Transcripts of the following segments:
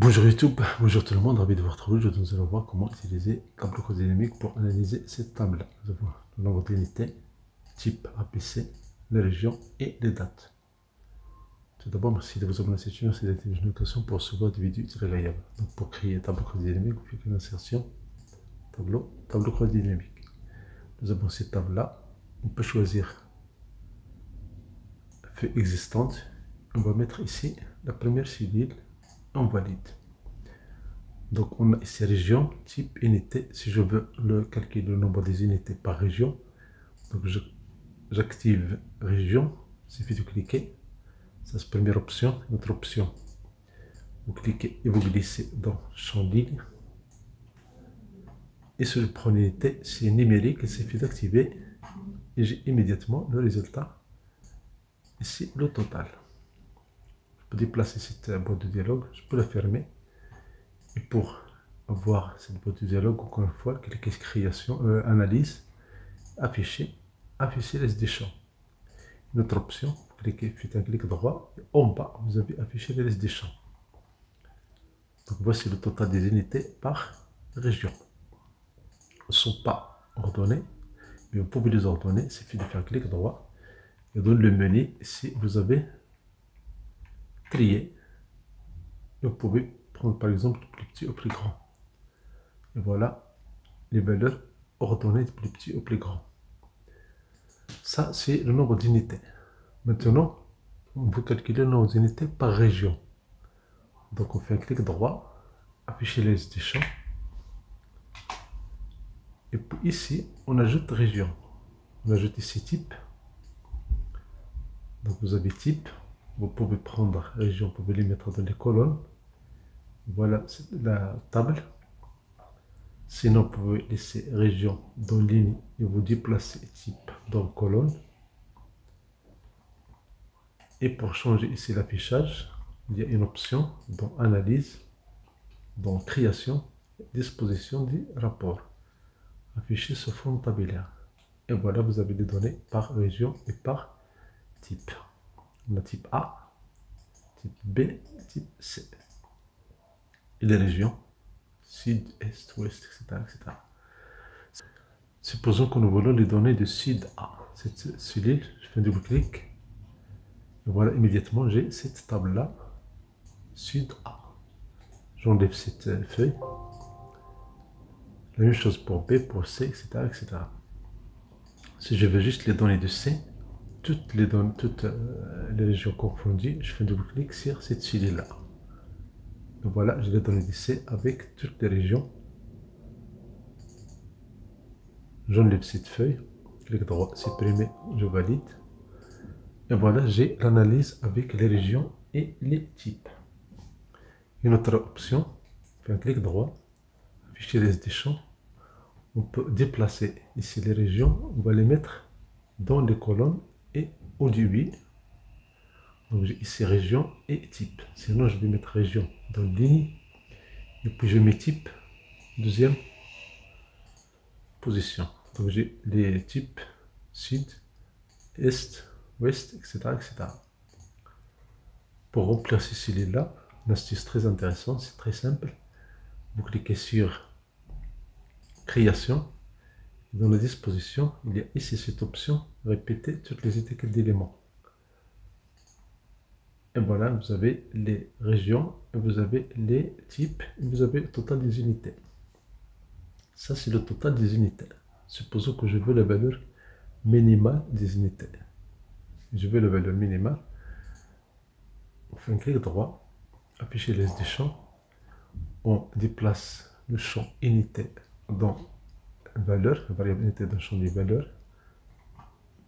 Bonjour YouTube, bonjour tout le monde, ravi de vous retrouver. Nous allons voir comment utiliser tableau codynamique pour analyser cette table. Nous avons le nombre d'unités, type APC, les régions et les dates. Tout d'abord, merci de vous abonner à cette chaîne et d'activer les notifications pour recevoir des vidéos très agréables. Donc pour créer tableau codynamique, vous cliquez l'insertion, tableau codynamique. Nous avons cette table-là. On peut choisir feuille existante. On va mettre ici la première cellule. On valide. Donc on a ici région, type, unité. Si je veux calculer le nombre des unités par région, donc j'active région, il suffit de cliquer. Ça c'est la première option. Notre option, vous cliquez et vous glissez dans champ ligne. Et si je prends l'unité, c'est numérique, il suffit d'activer et j'ai immédiatement le résultat. Ici le total. Je peux déplacer cette boîte de dialogue, je peux la fermer. Et pour voir cette boîte de dialogue, encore une fois, cliquez création, analyse, afficher liste des champs. Notre option, vous cliquez, faites un clic droit, et en bas, vous avez affiché les listes des champs. Donc voici le total des unités par région. Ils ne sont pas ordonnés, mais vous pouvez les ordonner, il suffit de faire un clic droit. Et dans le menu, ici, vous avez trier. Et vous pouvez prendre par exemple du plus petit au plus grand. Et voilà les valeurs ordonnées du plus petit au plus grand. Ça, c'est le nombre d'unités. Maintenant, on veut calculer le nombre d'unités par région. Donc, on fait un clic droit, afficher les listes des champs. Et puis ici, on ajoute région. On ajoute ici type. Donc, vous avez type. Vous pouvez prendre région, vous pouvez les mettre dans les colonnes. Voilà la table. Sinon, vous pouvez laisser région dans ligne et vous déplacer type dans colonne. Et pour changer ici l'affichage, il y a une option dans analyse, dans création, disposition du rapport. Afficher sous forme tabulaire. Et voilà, vous avez les données par région et par type. On a type A, type B, type C. Et les régions, sud, est, ouest, etc. Supposons que nous voulons les données de sud A. Cette cellule, je fais un double clic. Et voilà, immédiatement, j'ai cette table-là, sud A. J'enlève cette feuille. La même chose pour B, pour C, etc. Si je veux juste les données de C, toutes les régions confondues, je fais un double clic sur cette cellule-là. Et voilà, j'ai les données de C avec toutes les régions. J'enlève cette feuille, clic droit, supprimer, je valide. Et voilà, j'ai l'analyse avec les régions et les types. Une autre option, fait un clic droit, afficher les listes des champs. On peut déplacer ici les régions, on va les mettre dans les colonnes et au début. Donc j'ai ici région et type. Sinon, je vais mettre région dans ligne et puis je mets type, deuxième position. Donc j'ai les types sud, est, ouest, etc. Pour remplir ces cellules-là, une astuce très intéressante, c'est très simple. Vous cliquez sur création. Dans la disposition, il y a ici cette option répéter toutes les étiquettes d'éléments. Et voilà, vous avez les régions, et vous avez les types, et vous avez le total des unités. Ça, c'est le total des unités. Supposons que je veux la valeur minimale des unités. Je veux la valeur minimale. On fait un clic droit, afficher les listes des champs. On déplace le champ unité dans valeur, la variable unité dans le champ des valeurs,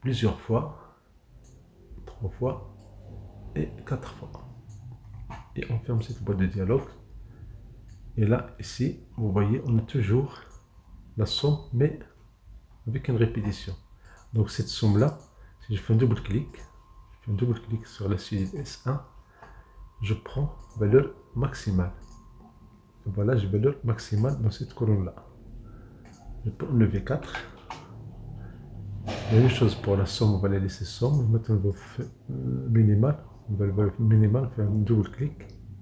plusieurs fois, 3 fois et 4 fois. Et on ferme cette boîte de dialogue. Et là, ici, vous voyez, on a toujours la somme, mais avec une répétition. Donc cette somme-là, si je fais un double clic sur la cellule S1, je prends valeur maximale. Et voilà, j'ai valeur maximale dans cette colonne-là. Je peux enlever 4. La même chose pour la somme, on va la laisser somme. Maintenant, on va faire minimale. On va le minimale, faire un double clic.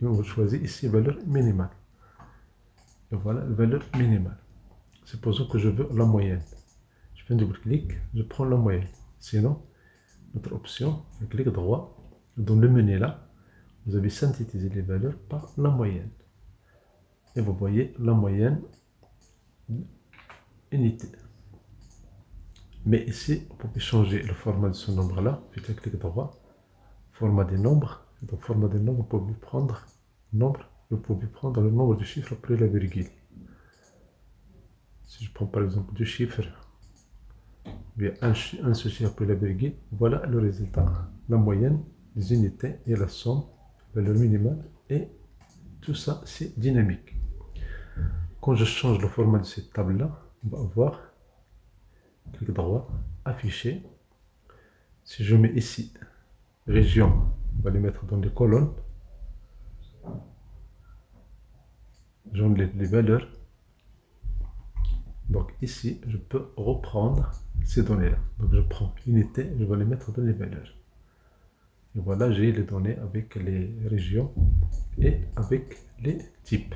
Et on choisit ici valeur minimale. Et voilà la valeur minimale. Supposons que je veux la moyenne. Je fais un double-clic, je prends la moyenne. Sinon, notre option, je clique droit. Dans le menu là, vous avez synthétisé les valeurs par la moyenne. Et vous voyez la moyenne unité. Mais ici, vous pouvez changer le format de ce nombre-là. Faites un clic droit, format des nombres. Donc, format des nombres, vous pouvez prendre le nombre de chiffres après la virgule. Si je prends par exemple deux chiffres, bien un seul chiffre après la virgule, voilà le résultat. La moyenne, les unités et la somme, valeur minimale, et tout ça, c'est dynamique. Quand je change le format de cette table-là, on va avoir clic droit, afficher. Si je mets ici région, on va les mettre dans les colonnes. J'enlève les valeurs. Donc ici, je peux reprendre ces données-là. Donc je prends unité, je vais les mettre dans les valeurs. Et voilà, j'ai les données avec les régions et avec les types.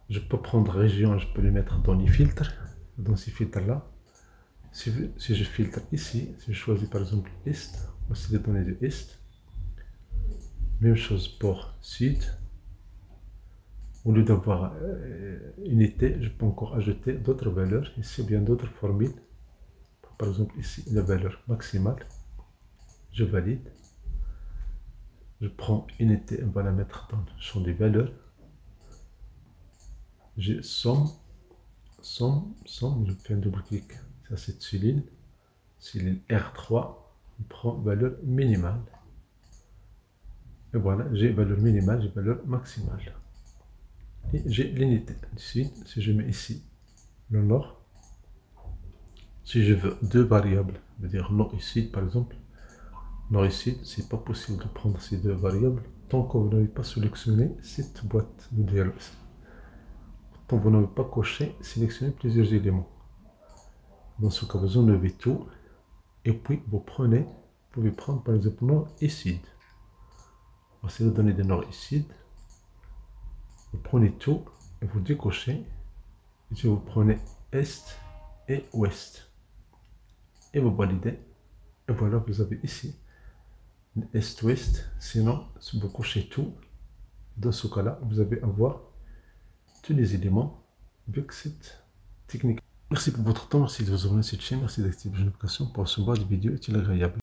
Je peux prendre région, je peux les mettre dans les filtres. Dans ces filtres-là, si je filtre ici, si je choisis par exemple Est, voici les données de Est. Même chose pour Sud. Au lieu d'avoir unité, je peux encore ajouter d'autres valeurs. Ici, bien d'autres formules. Par exemple, ici, la valeur maximale. Je valide. Je prends unité, on va la mettre dans le champ des valeurs. J'ai somme, je fais un double-clic. Ça, c'est cellule. Cellule R3. Je prends valeur minimale. Et voilà, j'ai valeur minimale, j'ai valeur maximale. Et j'ai l'unité. Ici, si je mets ici le nord, si je veux deux variables, je veux dire nord et sud par exemple, nord et sud, c'est pas possible de prendre ces deux variables tant que vous n'avez pas sélectionné cette boîte de dialogue. Tant que vous n'avez pas coché, sélectionner plusieurs éléments. Dans ce cas, vous enlevez tout et puis vous pouvez prendre par exemple nord et sud. Voici les données de nord et sud. Vous prenez tout et vous décochez. Et puis vous prenez est et ouest. Et vous validez. Et voilà, vous avez ici est-ouest. Sinon, si vous cochez tout, dans ce cas-là, vous allez avoir tous les éléments avec cette technique. Merci pour votre temps, merci de vous abonner à cette chaîne, merci d'activer les notifications pour recevoir des vidéos utiles et agréables.